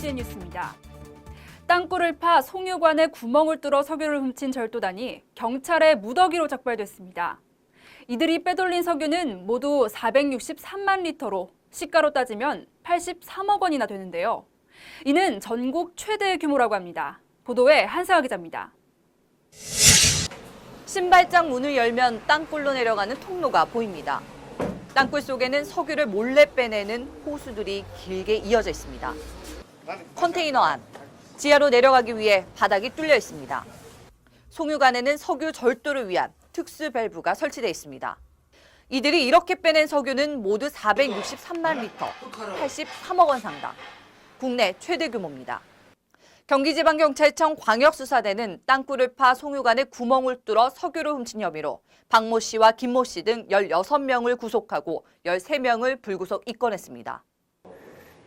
JBC 뉴스입니다. 땅굴을 파 송유관에 구멍을 뚫어 석유를 훔친 절도단이 경찰의 무더기로 적발됐습니다. 이들이 빼돌린 석유는 모두 463만 리터로 시가로 따지면 83억 원이나 되는데요. 이는 전국 최대의 규모라고 합니다. 보도에 한세아 기자입니다. 신발장 문을 열면 땅굴로 내려가는 통로가 보입니다. 땅굴 속에는 석유를 몰래 빼내는 호수들이 길게 이어져 있습니다. 컨테이너 안, 지하로 내려가기 위해 바닥이 뚫려 있습니다. 송유관에는 석유 절도를 위한 특수 밸브가 설치되어 있습니다. 이들이 이렇게 빼낸 석유는 모두 463만 리터, 83억 원 상당, 국내 최대 규모입니다. 경기지방경찰청 광역수사대는 땅굴을 파 송유관에 구멍을 뚫어 석유를 훔친 혐의로 박모 씨와 김모 씨 등 16명을 구속하고 13명을 불구속 입건했습니다.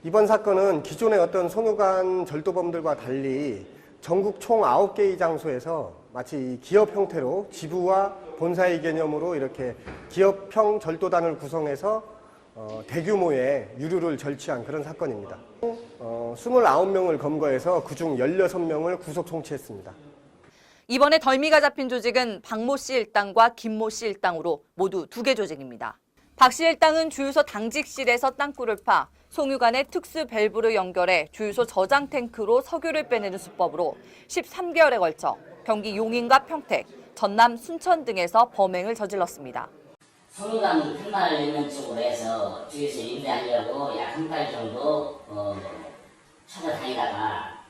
이번 사건은 기존의 어떤 송유관 절도범들과 달리 전국 총 9개의 장소에서 마치 기업 형태로 지부와 본사의 개념으로 이렇게 기업형 절도단을 구성해서 대규모의 유류를 절취한 그런 사건입니다. 29명을 검거해서 그중 16명을 구속 송치했습니다. 이번에 덜미가 잡힌 조직은 박모 씨 일당과 김모 씨 일당으로 모두 2개 조직입니다. 박 씨 일당은 주유소 당직실에서 땅굴을 파 송유관의 특수 밸브를 연결해 주유소 저장 탱크로 석유를 빼내는 수법으로 13개월에 걸쳐 경기 용인과 평택, 전남 순천 등에서 범행을 저질렀습니다. 송유관 푯말 있는 쪽으로 해서 주유소 임대하려고 약 한 달 정도 찾아다니다가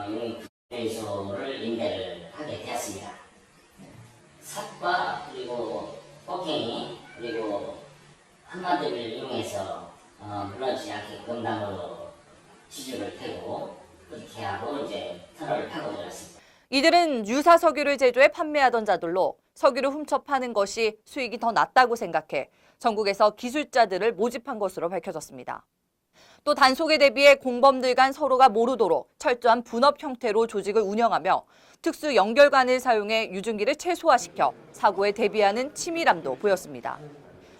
용인 주유소를 임대를 하게 되었습니다. 삽과 그리고 꽃갱이 그리고 한마디를 이용해서 물러지지 않게 금담으로 지주를 패고 그렇게 하고 이제 터널을 파고 들어갔습니다. 이들은 유사 석유를 제조해 판매하던 자들로 석유를 훔쳐 파는 것이 수익이 더 낫다고 생각해 전국에서 기술자들을 모집한 것으로 밝혀졌습니다. 또 단속에 대비해 공범들 간 서로가 모르도록 철저한 분업 형태로 조직을 운영하며 특수 연결관을 사용해 유증기를 최소화시켜 사고에 대비하는 치밀함도 보였습니다.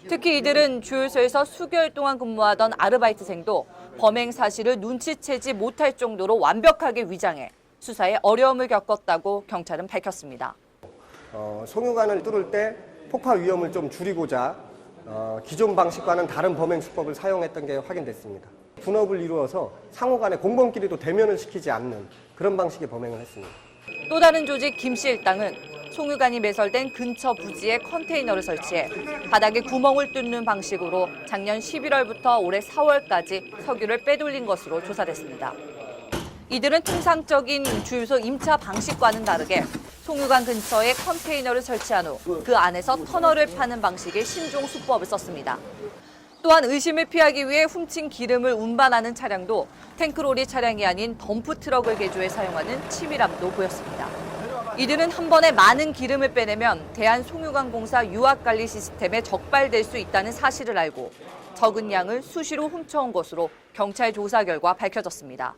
특히 이들은 주유소에서 수개월 동안 근무하던 아르바이트생도 범행 사실을 눈치채지 못할 정도로 완벽하게 위장해 수사에 어려움을 겪었다고 경찰은 밝혔습니다. 송유관을 뚫을 때 폭파 위험을 좀 줄이고자 기존 방식과는 다른 범행 수법을 사용했던 게 확인됐습니다. 분업을 이루어서 상호 간에 공범끼리도 대면을 시키지 않는 그런 방식의 범행을 했습니다. 또 다른 조직 김 씨 일당은 송유관이 매설된 근처 부지에 컨테이너를 설치해 바닥에 구멍을 뚫는 방식으로 작년 11월부터 올해 4월까지 석유를 빼돌린 것으로 조사됐습니다. 이들은 통상적인 주유소 임차 방식과는 다르게 송유관 근처에 컨테이너를 설치한 후 그 안에서 터널을 파는 방식의 신종 수법을 썼습니다. 또한 의심을 피하기 위해 훔친 기름을 운반하는 차량도 탱크로리 차량이 아닌 덤프 트럭을 개조해 사용하는 치밀함도 보였습니다. 이들은 한 번에 많은 기름을 빼내면 대한송유관공사 유압관리 시스템에 적발될 수 있다는 사실을 알고 적은 양을 수시로 훔쳐온 것으로 경찰 조사 결과 밝혀졌습니다.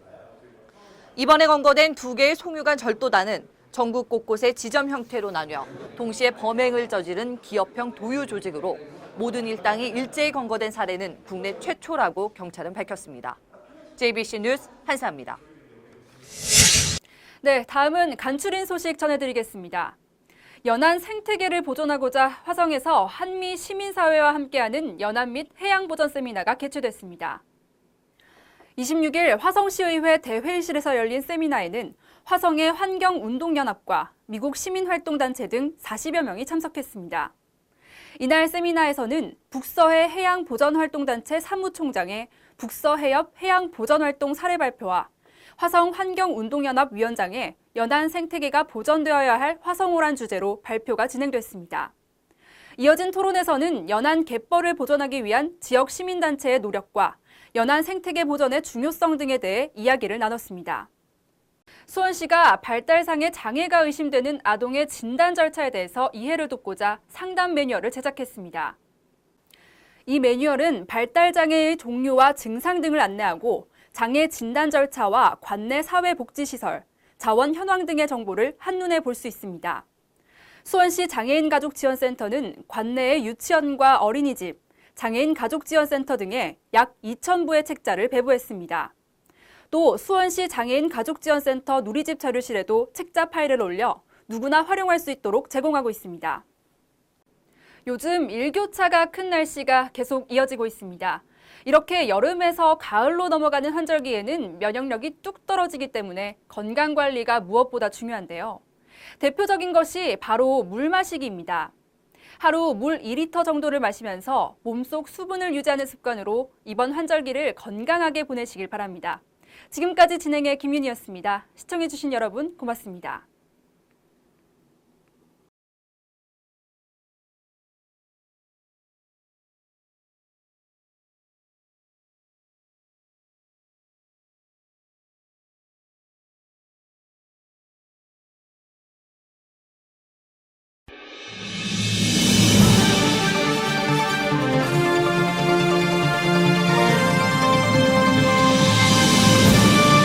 이번에 검거된 2개의 송유관 절도단은 전국 곳곳에 지점 형태로 나뉘어 동시에 범행을 저지른 기업형 도유 조직으로 모든 일당이 일제히 검거된 사례는 국내 최초라고 경찰은 밝혔습니다. JBC 뉴스 한사입니다. 네, 다음은 간추린 소식 전해드리겠습니다. 연안 생태계를 보존하고자 화성에서 한미 시민사회와 함께하는 연안 및 해양보전 세미나가 개최됐습니다. 26일 화성시의회 대회의실에서 열린 세미나에는 화성의 환경운동연합과 미국 시민활동단체 등 40여 명이 참석했습니다. 이날 세미나에서는 북서해 해양보전활동단체 사무총장의 북서해협 해양보전활동 사례 발표와 화성 환경운동연합 위원장의 연안 생태계가 보전되어야 할 화성호란 주제로 발표가 진행됐습니다. 이어진 토론에서는 연안 갯벌을 보존하기 위한 지역 시민단체의 노력과 연안 생태계 보전의 중요성 등에 대해 이야기를 나눴습니다. 수원시가 발달상의 장애가 의심되는 아동의 진단 절차에 대해서 이해를 돕고자 상담 매뉴얼을 제작했습니다. 이 매뉴얼은 발달장애의 종류와 증상 등을 안내하고 장애 진단 절차와 관내 사회복지시설, 자원 현황 등의 정보를 한눈에 볼 수 있습니다. 수원시 장애인가족지원센터는 관내의 유치원과 어린이집, 장애인 가족지원센터 등에 약 2,000부의 책자를 배부했습니다. 또 수원시 장애인 가족지원센터 누리집 자료실에도 책자 파일을 올려 누구나 활용할 수 있도록 제공하고 있습니다. 요즘 일교차가 큰 날씨가 계속 이어지고 있습니다. 이렇게 여름에서 가을로 넘어가는 환절기에는 면역력이 뚝 떨어지기 때문에 건강관리가 무엇보다 중요한데요. 대표적인 것이 바로 물 마시기입니다. 하루 물 2리터 정도를 마시면서 몸속 수분을 유지하는 습관으로 이번 환절기를 건강하게 보내시길 바랍니다. 지금까지 진행의 김윤희였습니다. 시청해주신 여러분 고맙습니다.